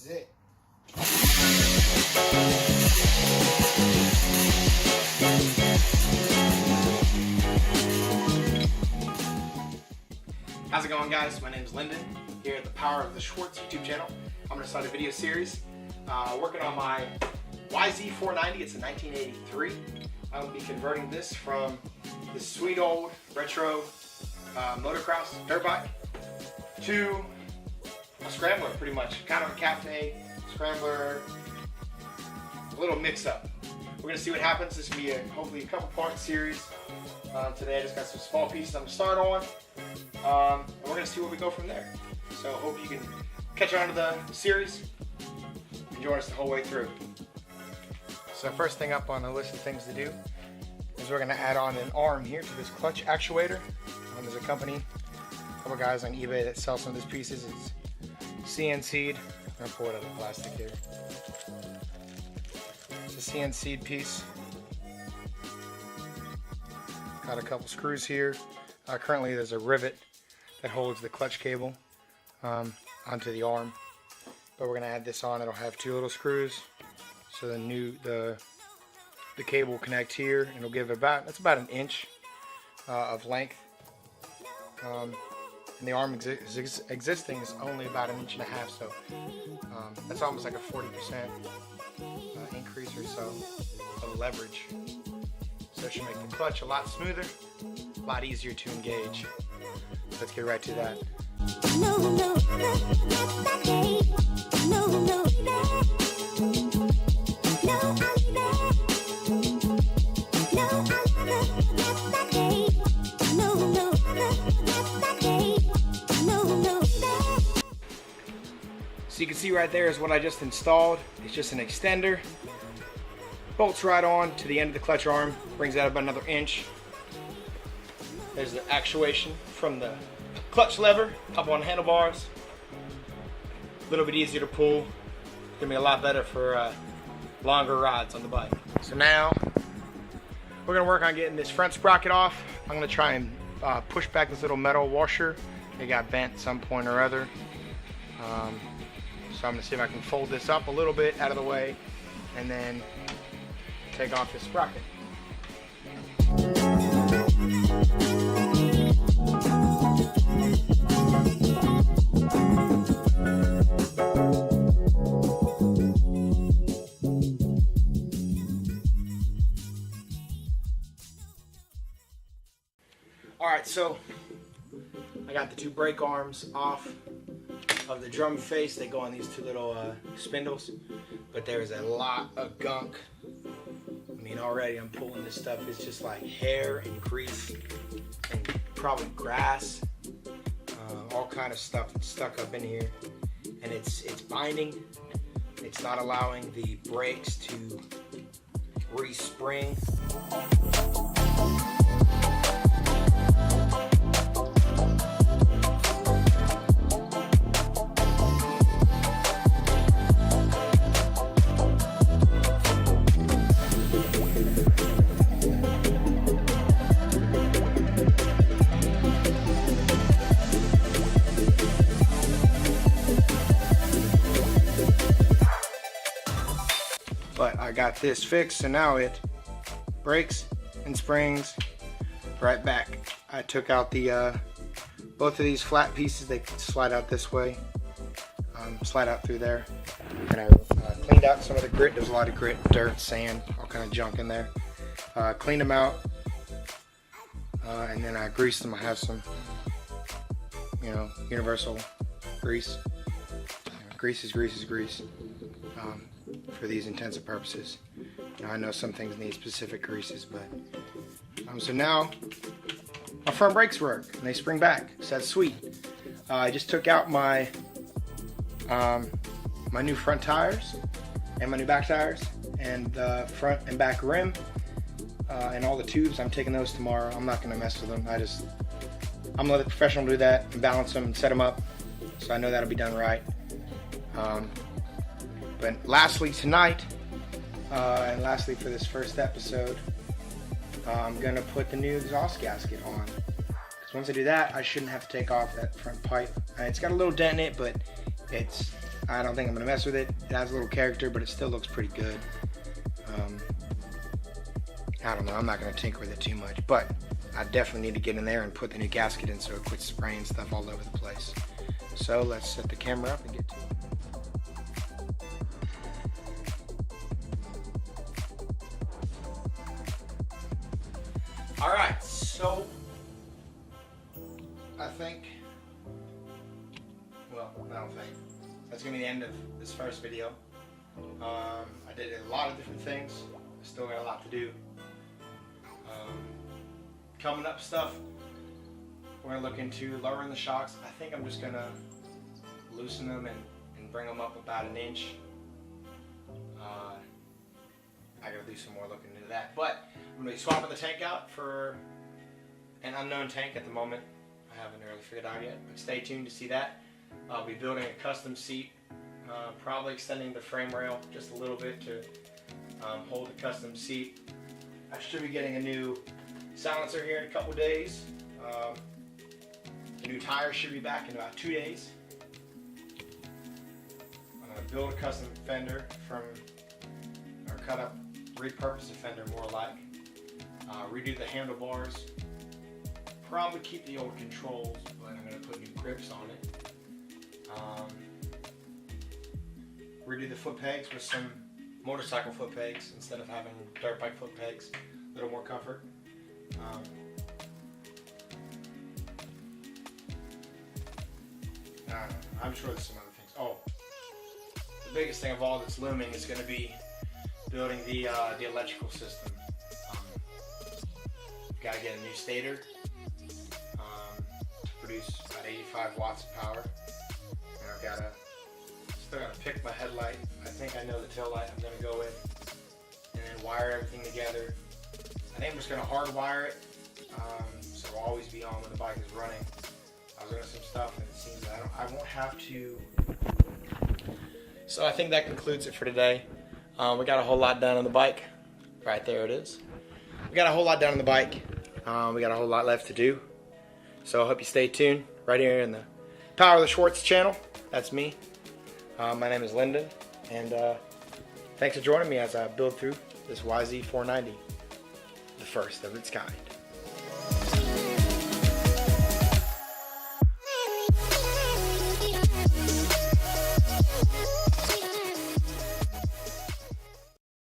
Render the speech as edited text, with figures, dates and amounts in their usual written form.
is it. How's it going, guys? My name is Lyndon, here at the Power of the Schwartz YouTube channel. I'm going to start a video series working on my YZ490. It's a 1983. I'm going to be converting this from this sweet old retro motocross dirt bike to a Scrambler, pretty much. Kind of a cafe, Scrambler, a little mix-up. We're going to see what happens. This will be hopefully a couple part series. Today I just got some small pieces I'm going to start on. And we're going to see where we go from there. So hope you can catch on to the series and join us the whole way through. So first thing up on the list of things to do is we're going to add on an arm here to this clutch actuator. There's a couple guys on eBay that sell some of these pieces. It's CNC'd. I'm going to pull it out of the plastic here. It's a CNC'd piece. Got a couple screws here. Currently there's a rivet that holds the clutch cable onto the arm, but we're going to add this on. It'll have two little screws, so the cable will connect here, and it'll give that's about an inch of length. And the arm existing is only about 1.5 inches, so that's almost like a 40% increase or so of leverage. So it should make the clutch a lot smoother, a lot easier to engage. Let's get right to that. So you can see right there is what I just installed. It's just an extender. Bolts right on to the end of the clutch arm, brings that about another inch. There's the actuation from the clutch lever up on handlebars. A little bit easier to pull. It's gonna be a lot better for longer rides on the bike. So now we're gonna work on getting this front sprocket off. I'm gonna try and push back this little metal washer. It got bent at some point or other. So I'm gonna see if I can fold this up a little bit out of the way and then take off this sprocket. Alright, so I got the two brake arms off of the drum face. They go on these two little spindles, but there's a lot of gunk. I mean, already I'm pulling this stuff. It's just like hair and grease and probably grass, all kind of stuff stuck up in here, and it's binding. It's not allowing the brakes to respring. But I got this fixed, so now it brakes and springs right back. I took out the both of these flat pieces. They slide out this way, slide out through there. And I cleaned out some of the grit. There's a lot of grit, dirt, sand, all kind of junk in there. Cleaned them out, and then I greased them. I have some, universal grease. Grease is grease is grease. For these intensive purposes. Now, I know some things need specific greases, but so now my front brakes work and they spring back, so that's sweet. I just took out my my new front tires and my new back tires and the front and back rim and all the tubes. I'm taking those tomorrow. I'm not going to mess with them. I'm gonna let the professional do that and balance them and set them up, so I know that'll be done right. But lastly tonight, and lastly for this first episode, I'm going to put the new exhaust gasket on. Because once I do that, I shouldn't have to take off that front pipe. It's got a little dent in it, but I don't think I'm going to mess with it. It has a little character, but it still looks pretty good. I don't know. I'm not going to tinker with it too much, but I definitely need to get in there and put the new gasket in so it quits spraying stuff all over the place. So let's set the camera up and get to it. Alright, so I don't think that's going to be the end of this first video. I did a lot of different things. I still got a lot to do. Coming up stuff, we're going to look into lowering the shocks. I think I'm just going to loosen them and bring them up about an inch. I got to do some more looking into that. But I'm going to be swapping the tank out for an unknown tank at the moment. I haven't really figured out yet, but stay tuned to see that. I'll be building a custom seat, probably extending the frame rail just a little bit to hold the custom seat. I should be getting a new silencer here in a couple days. The new tires should be back in about 2 days. I'm going to build a custom fender from, or cut up, repurpose a fender more like. Redo the handlebars. Probably keep the old controls, but I'm going to put new grips on it. Redo the foot pegs with some motorcycle foot pegs instead of having dirt bike foot pegs. A little more comfort. I'm sure there's some other things. Oh, the biggest thing of all that's looming is going to be building the electrical system. Got to get a new stator to produce about 85 watts of power. And I've still got to pick my headlight. I think I know the tail light I'm going to go with, and then wire everything together. I think I'm just going to hardwire it, so it'll always be on when the bike is running. I was doing some stuff, and it seems that I won't have to. So I think that concludes it for today. We got a whole lot done on the bike. Right there it is. We got a whole lot done on the bike. We got a whole lot left to do. So I hope you stay tuned right here in the Power of the Schwartz channel. That's me. My name is Lyndon, and thanks for joining me as I build through this YZ490, the first of its kind.